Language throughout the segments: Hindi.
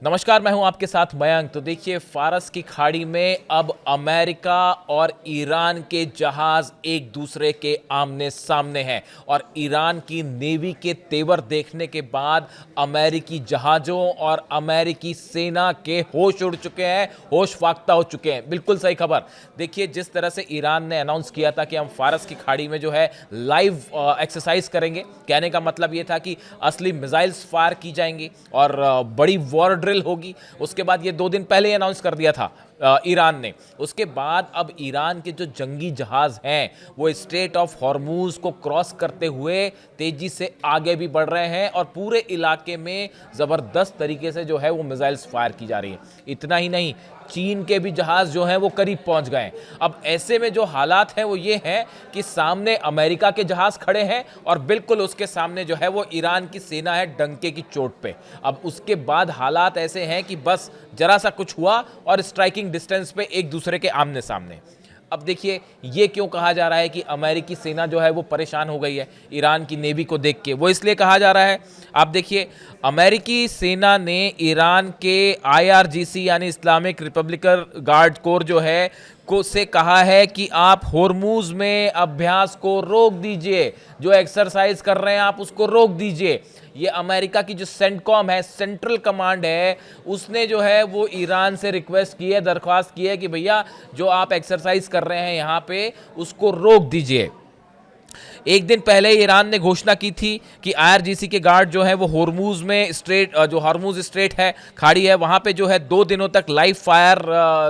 नमस्कार, मैं हूं आपके साथ मयंक। तो देखिए, फारस की खाड़ी में अब अमेरिका और ईरान के जहाज एक दूसरे के आमने सामने हैं और ईरान की नेवी के तेवर देखने के बाद अमेरिकी जहाज़ों और अमेरिकी सेना के होश उड़ चुके हैं, होश फाख्ता हो चुके हैं। बिल्कुल सही खबर। देखिए, जिस तरह से ईरान ने अनाउंस किया था कि हम फारस की खाड़ी में जो है लाइव एक्सरसाइज करेंगे, कहने का मतलब ये था कि असली मिसाइल्स फायर की जाएंगी और बड़ी वॉर ड्रिल होगी। उसके बाद ये 2 दिन पहले ही अनाउंस कर दिया था ईरान ने। उसके बाद अब ईरान के जो जंगी जहाज हैं वो स्ट्रेट ऑफ हॉर्मूज को क्रॉस करते हुए तेजी से आगे भी बढ़ रहे हैं और पूरे इलाके में जबरदस्त तरीके से जो है वो मिसाइल्स फायर की जा रही है। इतना ही नहीं, चीन के भी जहाज जो हैं वो करीब पहुंच गए हैं। अब ऐसे में जो हालात हैं वो ये हैं कि सामने अमेरिका के जहाज खड़े हैं और बिल्कुल उसके सामने जो है वो ईरान की सेना है डंके की चोट पे। अब उसके बाद हालात ऐसे हैं कि बस जरा सा कुछ हुआ और स्ट्राइकिंग डिस्टेंस पे एक दूसरे के आमने सामने। अब देखिए, ये क्यों कहा जा रहा है कि अमेरिकी सेना जो है वो परेशान हो गई है ईरान की नेवी को देख के? वो इसलिए कहा जा रहा है, आप देखिए, अमेरिकी सेना ने ईरान के IRGC यानी इस्लामिक रिपब्लिकन गार्ड कोर जो है को से कहा है कि आप होर्मुज में अभ्यास को रोक दीजिए, जो एक्सरसाइज कर रहे हैं आप उसको रोक दीजिए। ये अमेरिका की जो सेंटकॉम है, सेंट्रल कमांड है, उसने जो है वो ईरान से रिक्वेस्ट की है, दरख्वास्त की है कि भैया जो आप एक्सरसाइज कर रहे हैं यहाँ पे उसको रोक दीजिए। एक दिन पहले ईरान ने घोषणा की थी कि IRGC के गार्ड जो है वो होर्मुज में स्ट्रेट, जो हॉर्मुज स्ट्रेट है, खाड़ी है, वहां पे जो है 2 दिनों तक लाइव फायर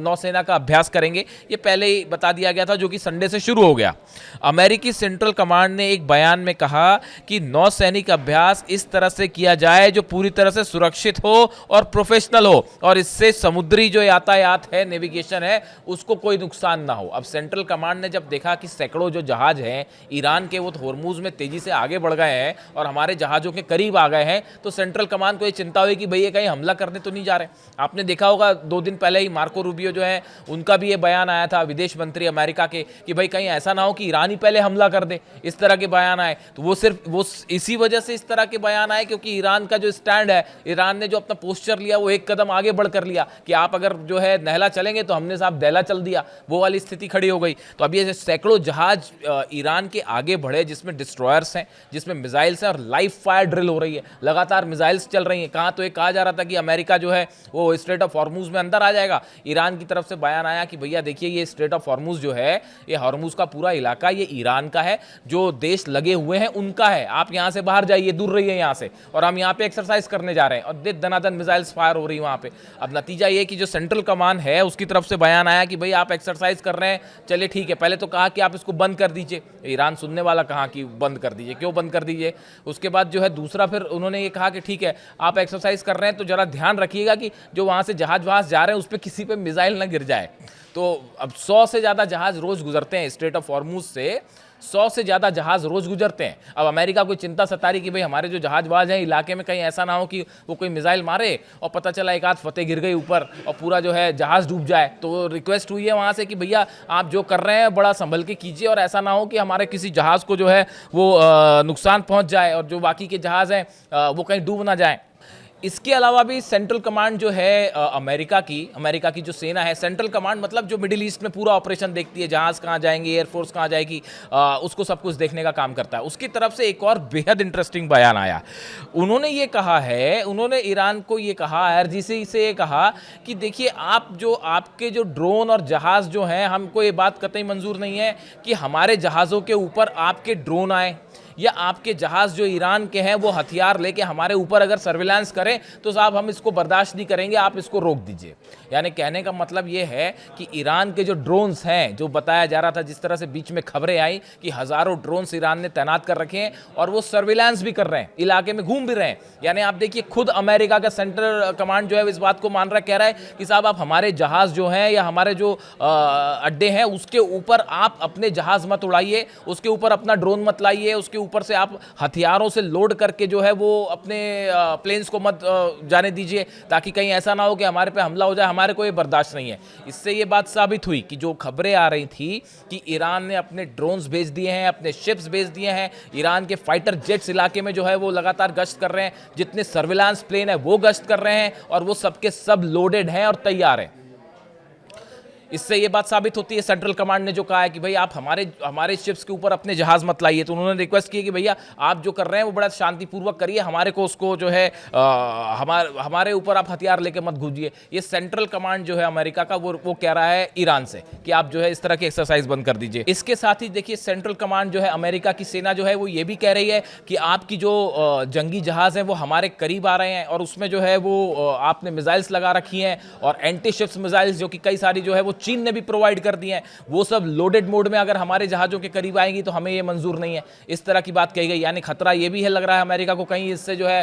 नौसेना का अभ्यास करेंगे। ये पहले ही बता दिया गया था, जो कि संडे से शुरू हो गया। अमेरिकी सेंट्रल कमांड ने एक बयान में कहा कि नौसैनिक अभ्यास इस तरह से किया जाए जो पूरी तरह से सुरक्षित हो और प्रोफेशनल हो और इससे समुद्री जो यातायात है, नेविगेशन है, उसको कोई नुकसान ना हो। अब सेंट्रल कमांड ने जब देखा कि सैकड़ों जो जहाज हैं ईरान के वो होर्मुज में तेजी से आगे बढ़ गए हैं और हमारे जहाजों के करीब आ गए हैं, तो सेंट्रल कमांड को ये चिंता हुई कि भाई ये कहीं हमला करने तो नहीं जा रहे। आपने देखा होगा 2 दिन पहले ही मार्को रूबियो जो है उनका भी ये बयान आया था, विदेश मंत्री अमेरिका के, कि भाई कहीं ऐसा ना हो कि ईरान ही पहले हमला कर दे। इस तरह के बयान आए। तो वो इसी वजह से इस तरह के बयान आए क्योंकि ईरान का जो स्टैंड है, ईरान ने जो अपना पोस्चर लिया वो एक कदम आगे बढ़कर लिया कि आप अगर जो है नहला चलेंगे तो हमने साहब दहला चल दिया, वो वाली स्थिति खड़ी हो गई। तो अब ये सैकड़ों जहाज ईरान के आगे बढ़े, जिसमें डिस्ट्रॉयर्स हैं, जिसमें मिसाइल्स हैं और लाइव फायर ड्रिल हो रही है, लगातार मिसाइल्स चल रही हैं। कहाँ तो एक कहा जा रहा था कि अमेरिका जो है वो स्ट्रेट ऑफ हॉर्मुज में अंदर आ जाएगा। ईरान की तरफ से बयान आया कि भैया देखिए, ये स्ट्रेट ऑफ हॉर्मुज जो है, ये हॉर्मुज का पूरा इलाका ये ईरान का है, जो देश लगे हुए हैं उनका है, आप यहाँ से बाहर जाइए, दूर रहिए यहाँ से, और हम यहाँ पे एक्सरसाइज करने जा रहे हैं। और दनादन मिसाइल्स फायर हो रही है वहाँ पे। अब नतीजा ये कि जो सेंट्रल कमांड है उसकी तरफ से बयान आया कि भाई आप एक्सरसाइज कर रहे हैं, चलिए ठीक है। पहले तो कहा कि आप इसको बंद कर दीजिए, ईरान सुनने वाला, कहा कि बंद कर दीजिए, क्यों बंद कर दीजिए। उसके बाद जो है दूसरा फिर उन्होंने ये कहा कि ठीक है, आप एक्सरसाइज कर रहे हैं तो जरा ध्यान रखिएगा कि जो वहाँ से जहाज जा रहे हैं उस पर किसी पे मिसाइल ना गिर जाए। तो अब 100 से ज़्यादा जहाज रोज गुजरते हैं स्ट्रेट ऑफ हॉर्मुज से, 100 से ज़्यादा जहाज रोज गुजरते हैं। अब अमेरिका को चिंता सता रही कि भाई हमारे जो जहाजबाज हैं इलाके में कहीं ऐसा ना हो कि वो कोई मिसाइल मारे और पता चला एक आध फतेह गिर गई ऊपर और पूरा जो है जहाज डूब जाए। तो रिक्वेस्ट हुई है वहाँ से कि भैया आप जो कर रहे हैं बड़ा संभल के कीजिए और ऐसा ना हो कि हमारे किसी जहाज़ को जो है वो नुकसान पहुँच जाए और जो बाकी के जहाज़ हैं वो कहीं डूब ना जाए। इसके अलावा भी सेंट्रल कमांड जो है अमेरिका की जो सेना है, सेंट्रल कमांड मतलब जो मिडिल ईस्ट में पूरा ऑपरेशन देखती है, जहाज़ कहाँ जाएंगे, एयरफोर्स कहाँ जाएगी, उसको सब कुछ देखने का काम करता है। उसकी तरफ से एक और बेहद इंटरेस्टिंग बयान आया। उन्होंने ये कहा है, उन्होंने ईरान को ये कहा, IRGC से ये कहा कि देखिए, आपके जो ड्रोन और जहाज़ जो हैं, हमको ये बात कतई मंजूर नहीं है कि हमारे जहाज़ों के ऊपर आपके ड्रोन आए या आपके जहाज़ जो ईरान के हैं वो हथियार लेके हमारे ऊपर अगर सर्विलांस करें तो साहब हम इसको बर्दाश्त नहीं करेंगे, आप इसको रोक दीजिए। यानी कहने का मतलब ये है कि ईरान के जो ड्रोन्स हैं, जो बताया जा रहा था, जिस तरह से बीच में खबरें आई कि हज़ारों ड्रोन्स ईरान ने तैनात कर रखे हैं और वो सर्विलांस भी कर रहे हैं, इलाके में घूम भी रहे हैं। यानी आप देखिए, खुद अमेरिका का सेंट्रल कमांड जो है इस बात को मान रहा है, कह रहा है कि साहब आप हमारे जहाज़ जो हैं या हमारे जो अड्डे हैं उसके ऊपर आप अपने जहाज़ मत उड़ाइए, उसके ऊपर अपना ड्रोन मत लाइए, उसके ऊपर से आप हथियारों से लोड करके जो है वो अपने प्लेन्स को मत जाने दीजिए, ताकि कहीं ऐसा ना हो कि हमारे पे हमला हो जाए। हमारे को ये बर्दाश्त नहीं है। इससे ये बात साबित हुई कि जो खबरें आ रही थी कि ईरान ने अपने ड्रोन्स भेज दिए हैं, अपने शिप्स भेज दिए हैं, ईरान के फाइटर जेट्स इलाके में जो है वो लगातार गश्त कर रहे हैं, जितने सर्विलांस प्लेन है वो गश्त कर रहे हैं, और वो सबके सब लोडेड हैं और तैयार हैं। इससे ये बात साबित होती है, सेंट्रल कमांड ने जो कहा है कि भाई आप हमारे शिप्स के ऊपर अपने जहाज मत लाइए, तो उन्होंने रिक्वेस्ट की कि भैया आप जो कर रहे हैं वो बड़ा शांतिपूर्वक करिए, हमारे को उसको जो है हमारे ऊपर आप हथियार लेके मत घुसिए। ये सेंट्रल कमांड जो है अमेरिका का वो कह रहा है ईरान से कि आप जो है इस तरह की एक्सरसाइज बंद कर दीजिए। इसके साथ ही देखिए, सेंट्रल कमांड जो है अमेरिका की सेना जो है वो ये भी कह रही है कि आपकी जो जंगी जहाज है वो हमारे करीब आ रहे हैं, और उसमें जो है वो आपने मिसाइल्स लगा रखी हैं, और एंटी शिप्स मिसाइल्स जो कि कई सारी जो है वो चीन ने भी प्रोवाइड कर दी हैं, वो सब लोडेड मोड में अगर हमारे जहाजों के करीब आएंगी तो हमें ये मंजूर नहीं है। इस तरह की बात कही गई। यानी खतरा ये भी है, लग रहा है अमेरिका को, कहीं इससे जो है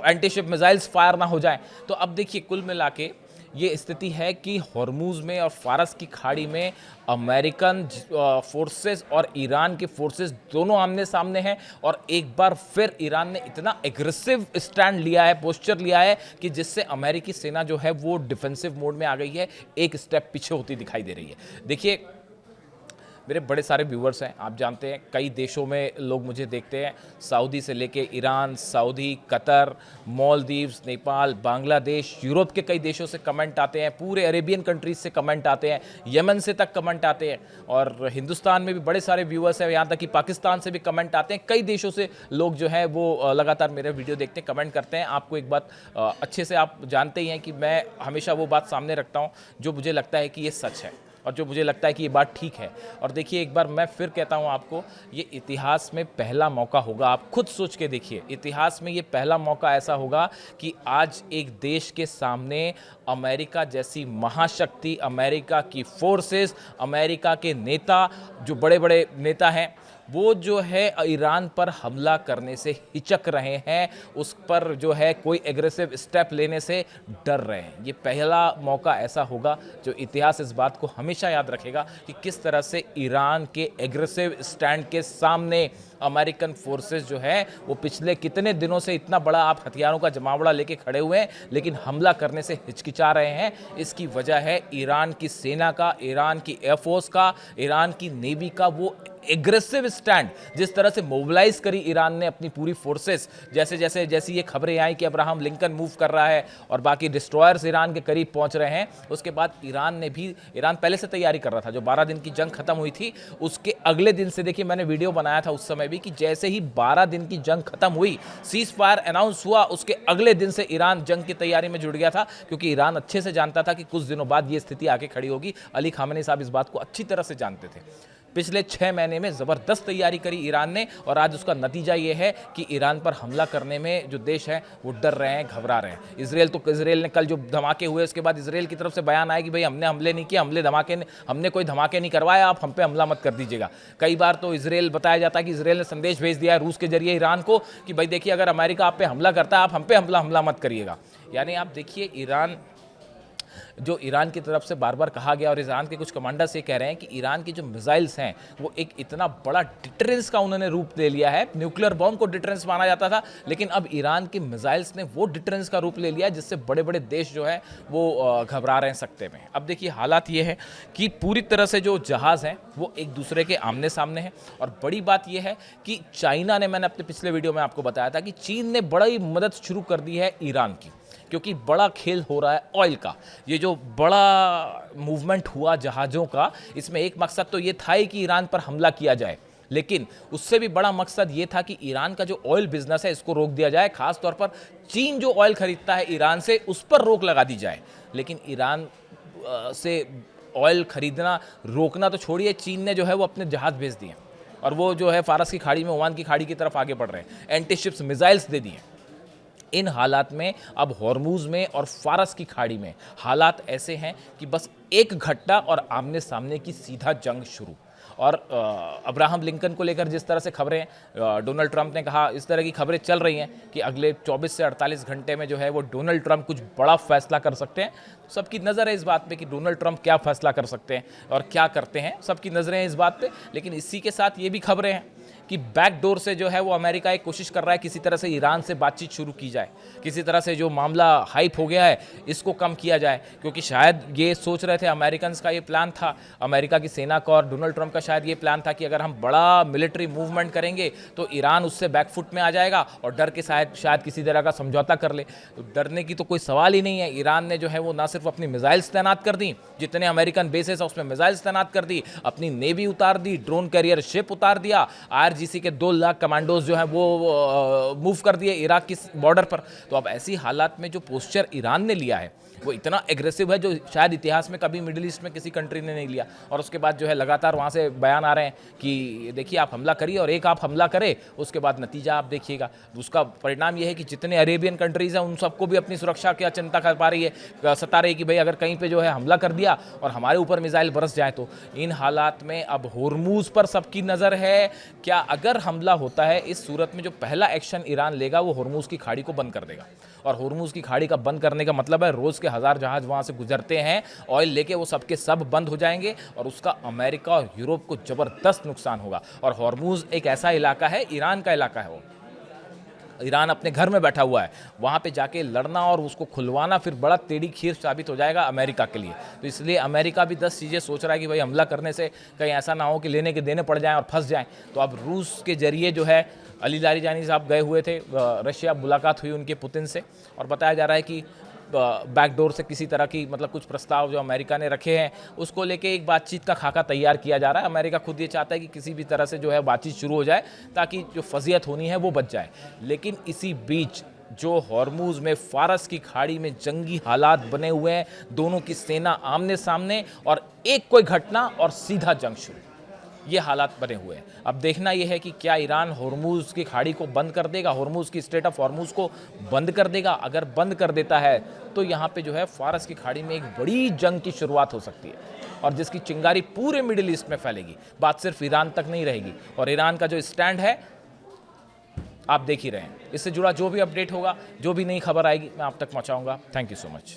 एंटी शिप मिसाइल्स फायर ना हो जाए। तो अब देखिए, कुल मिला के ये स्थिति है कि हॉर्मूज में और फारस की खाड़ी में अमेरिकन फोर्सेस और ईरान के फोर्सेस दोनों आमने सामने हैं, और एक बार फिर ईरान ने इतना एग्रेसिव स्टैंड लिया है, पोस्चर लिया है, कि जिससे अमेरिकी सेना जो है वो डिफेंसिव मोड में आ गई है, एक स्टेप पीछे होती दिखाई दे रही है। देखिए, मेरे बड़े सारे व्यूवर्स हैं, आप जानते हैं, कई देशों में लोग मुझे देखते हैं, सऊदी से लेके Iran, Saudi, Qatar, Maldives, Nepal, Bangladesh, Europe के कई देशों से कमेंट आते हैं, पूरे अरेबियन कंट्रीज से कमेंट आते हैं, यमन से तक कमेंट आते हैं, और हिंदुस्तान में भी बड़े सारे व्यूवर्स हैं, यहाँ तक कि पाकिस्तान से भी कमेंट आते हैं। कई देशों से लोग जो हैं वो लगातार मेरे वीडियो देखते हैं, कमेंट करते हैं। आपको एक बात अच्छे से आप जानते ही हैं कि मैं हमेशा वो बात सामने रखता हूँ जो मुझे लगता है कि ये सच है, और जो मुझे लगता है कि ये बात ठीक है। और देखिए, एक बार मैं फिर कहता हूँ आपको, ये इतिहास में पहला मौका होगा। आप खुद सोच के देखिए, इतिहास में ये पहला मौका ऐसा होगा कि आज एक देश के सामने अमेरिका जैसी महाशक्ति, अमेरिका की फोर्सेस, अमेरिका के नेता, जो बड़े बड़े नेता हैं, वो जो है ईरान पर हमला करने से हिचक रहे हैं, उस पर जो है कोई एग्रेसिव स्टेप लेने से डर रहे हैं। ये पहला मौका ऐसा होगा जो इतिहास इस बात को हमेशा याद रखेगा कि किस तरह से ईरान के एग्रेसिव स्टैंड के सामने अमेरिकन फोर्सेस जो है वो पिछले कितने दिनों से इतना बड़ा आप हथियारों का जमावड़ा लेके खड़े हुए हैं, लेकिन हमला करने से हिचकिचा रहे हैं। इसकी वजह है ईरान की सेना का, ईरान की एयरफोर्स का, ईरान की नेवी का वो एग्रेसिव स्टैंड, जिस तरह से मोबिलाइज करी ईरान ने अपनी पूरी फोर्सेस। जैसी ये खबरें आई कि अब्राहम लिंकन मूव कर रहा है और बाकी डिस्ट्रॉयर्स ईरान के करीब पहुंच रहे हैं, उसके बाद ईरान पहले से तैयारी कर रहा था। जो 12 दिन की जंग खत्म हुई थी, उसके अगले दिन से, देखिए मैंने वीडियो बनाया था उस समय भी, कि जैसे ही 12 दिन की जंग खत्म हुई, सीज फायर अनाउंस हुआ, उसके अगले दिन से ईरान जंग की तैयारी में जुट गया था, क्योंकि ईरान अच्छे से जानता था कि कुछ दिनों बाद ये स्थिति आके खड़ी होगी। अली खामेनी साहब इस बात को अच्छी तरह से जानते थे। पिछले 6 महीने में ज़बरदस्त तैयारी करी ईरान ने, और आज उसका नतीजा ये है कि ईरान पर हमला करने में जो देश हैं वो डर रहे हैं, घबरा रहे हैं। इजराइल ने कल जो धमाके हुए, उसके बाद इजराइल की तरफ से बयान आया कि भाई हमने हमले नहीं किए, हमने कोई धमाके नहीं करवाया, आप हम पे हमला मत कर दीजिएगा। कई बार तो इजराइल बताया जाता है कि इजराइल ने संदेश भेज दिया है रूस के जरिए ईरान को कि भाई देखिए, अगर अमेरिका आप पे हमला करता है, आप हम पे हमला मत करिएगा। यानी आप देखिए, ईरान की तरफ से बार बार कहा गया, और ईरान के कुछ कमांडर्स ये कह रहे हैं कि ईरान की जो मिसाइल्स हैं वो एक इतना बड़ा डिटरेंस का उन्होंने रूप ले लिया है। न्यूक्लियर बॉम्ब को डिटरेंस माना जाता था, लेकिन अब ईरान की मिसाइल्स ने वो डिटरेंस का रूप ले लिया है, जिससे बड़े बड़े देश जो है वो घबरा रहे हैं सकते में। अब देखिए, हालात ये है कि पूरी तरह से जो जहाज़ हैं वो एक दूसरे के आमने सामने हैं, और बड़ी बात यह है कि चाइना ने, मैंने अपने पिछले वीडियो में आपको बताया था कि चीन ने बड़ी मदद शुरू कर दी है ईरान की, क्योंकि बड़ा खेल हो रहा है ऑयल का। ये जो बड़ा मूवमेंट हुआ जहाज़ों का, इसमें एक मकसद तो ये था ही कि ईरान पर हमला किया जाए, लेकिन उससे भी बड़ा मकसद ये था कि ईरान का जो ऑयल बिजनेस है इसको रोक दिया जाए। खास तौर पर चीन जो ऑयल खरीदता है ईरान से, उस पर रोक लगा दी जाए। लेकिन ईरान से ऑयल खरीदना रोकना तो छोड़िए, चीन ने जो है वो अपने जहाज़ भेज दिए, और वो जो है फारस की खाड़ी में, ओमान की खाड़ी की तरफ आगे बढ़ रहे हैं, एंटी शिप्स मिसाइल्स दे दिए। इन हालात में अब हॉर्मूज में और फारस की खाड़ी में हालात ऐसे हैं कि बस एक घटना और आमने सामने की सीधा जंग शुरू। और अब्राहम लिंकन को लेकर जिस तरह से खबरें, डोनाल्ड ट्रंप ने कहा, इस तरह की खबरें चल रही हैं कि अगले 24 से 48 घंटे में जो है वो डोनाल्ड ट्रंप कुछ बड़ा फैसला कर सकते हैं। सबकी नज़र है इस बात पे कि डोनाल्ड ट्रंप क्या फैसला कर सकते हैं और क्या करते हैं, सबकी नज़रें हैं इस बात पे। लेकिन इसी के साथ ये भी खबरें हैं कि बैकडोर से जो है वो अमेरिका एक कोशिश कर रहा है किसी तरह से ईरान से बातचीत शुरू की जाए, किसी तरह से जो मामला हाइप हो गया है इसको कम किया जाए, क्योंकि शायद ये सोच रहे थे अमेरिकन का ये प्लान था, अमेरिका की सेना का और डोनाल्ड ट्रंप का शायद ये प्लान था कि अगर हम बड़ा मिलिट्री मूवमेंट करेंगे तो ईरान उससे बैकफुट में आ जाएगा और डर के शायद किसी तरह का समझौता कर ले। तो डरने की तो कोई सवाल ही नहीं है। ईरान ने जो है वो ना सिर्फ अपनी मिसाइल्स तैनात कर दी, जितने अमेरिकन बेसेस है उसमें मिसाइल्स तैनात कर दी, अपनी नेवी उतार दी, ड्रोन कैरियर शिप उतार दिया, आईआरजीसी के 2 लाख कमांडोज जो है वो मूव कर दिए इराक की बॉर्डर पर। तो अब ऐसी हालात में जो पोस्चर ईरान ने लिया है वो इतना एग्रेसिव है जो शायद इतिहास में कभी मिडिल ईस्ट में किसी कंट्री ने नहीं लिया। और उसके बाद जो है लगातार वहाँ से बयान आ रहे हैं कि देखिए आप हमला करिए, और एक आप हमला करें उसके बाद नतीजा आप देखिएगा। उसका परिणाम ये है कि जितने अरेबियन कंट्रीज़ हैं उन सबको भी अपनी सुरक्षा की चिंता कर पा रही है, सता रही है कि भाई अगर कहीं पर जो है हमला कर दिया और हमारे ऊपर मिसाइल बरस जाए तो। इन हालात में अब होर्मुज पर सबकी नज़र है। क्या अगर हमला होता है इस सूरत में जो पहला एक्शन ईरान लेगा वो होर्मुज की खाड़ी को बंद कर देगा। और होर्मुज की खाड़ी का बंद करने का मतलब है रोज़ के 1000 जहाज वहाँ से गुजरते हैं ऑयल लेके, वो सबके सब बंद हो जाएंगे और उसका अमेरिका और यूरोप को ज़बरदस्त नुकसान होगा। और होर्मुज एक ऐसा इलाका है, ईरान का इलाका है, वो ईरान अपने घर में बैठा हुआ है, वहाँ पे जाके लड़ना और उसको खुलवाना फिर बड़ा टेढ़ी खीर साबित हो जाएगा अमेरिका के लिए। तो इसलिए अमेरिका भी 10 चीज़ें सोच रहा है कि भाई हमला करने से कहीं ऐसा ना हो कि लेने के देने पड़ जाएं और फंस जाएं। तो अब रूस के जरिए जो है अली लारीजानी साहब गए हुए थे रशिया, मुलाकात हुई उनके पुतिन से, और बताया जा रहा है कि बैकडोर से किसी तरह की मतलब कुछ प्रस्ताव जो अमेरिका ने रखे हैं उसको लेके एक बातचीत का खाका तैयार किया जा रहा है। अमेरिका खुद ये चाहता है कि किसी भी तरह से जो है बातचीत शुरू हो जाए ताकि जो फजीयत होनी है वो बच जाए। लेकिन इसी बीच जो हॉर्मुज में फारस की खाड़ी में जंगी हालात बने हुए हैं, दोनों की सेना आमने सामने और एक कोई घटना और सीधा जंग शुरू, ये हालात बने हुए हैं। अब देखना यह है कि क्या ईरान होर्मुज की खाड़ी को बंद कर देगा, होर्मुज की स्ट्रेट ऑफ होर्मुज को बंद कर देगा। अगर बंद कर देता है तो यहाँ पे जो है फारस की खाड़ी में एक बड़ी जंग की शुरुआत हो सकती है और जिसकी चिंगारी पूरे मिडिल ईस्ट में फैलेगी। बात सिर्फ ईरान तक नहीं रहेगी और ईरान का जो स्टैंड है आप देख ही रहे हैं। इससे जुड़ा जो भी अपडेट होगा, जो भी नई खबर आएगी मैं आप तक पहुँचाऊँगा। Thank you so much.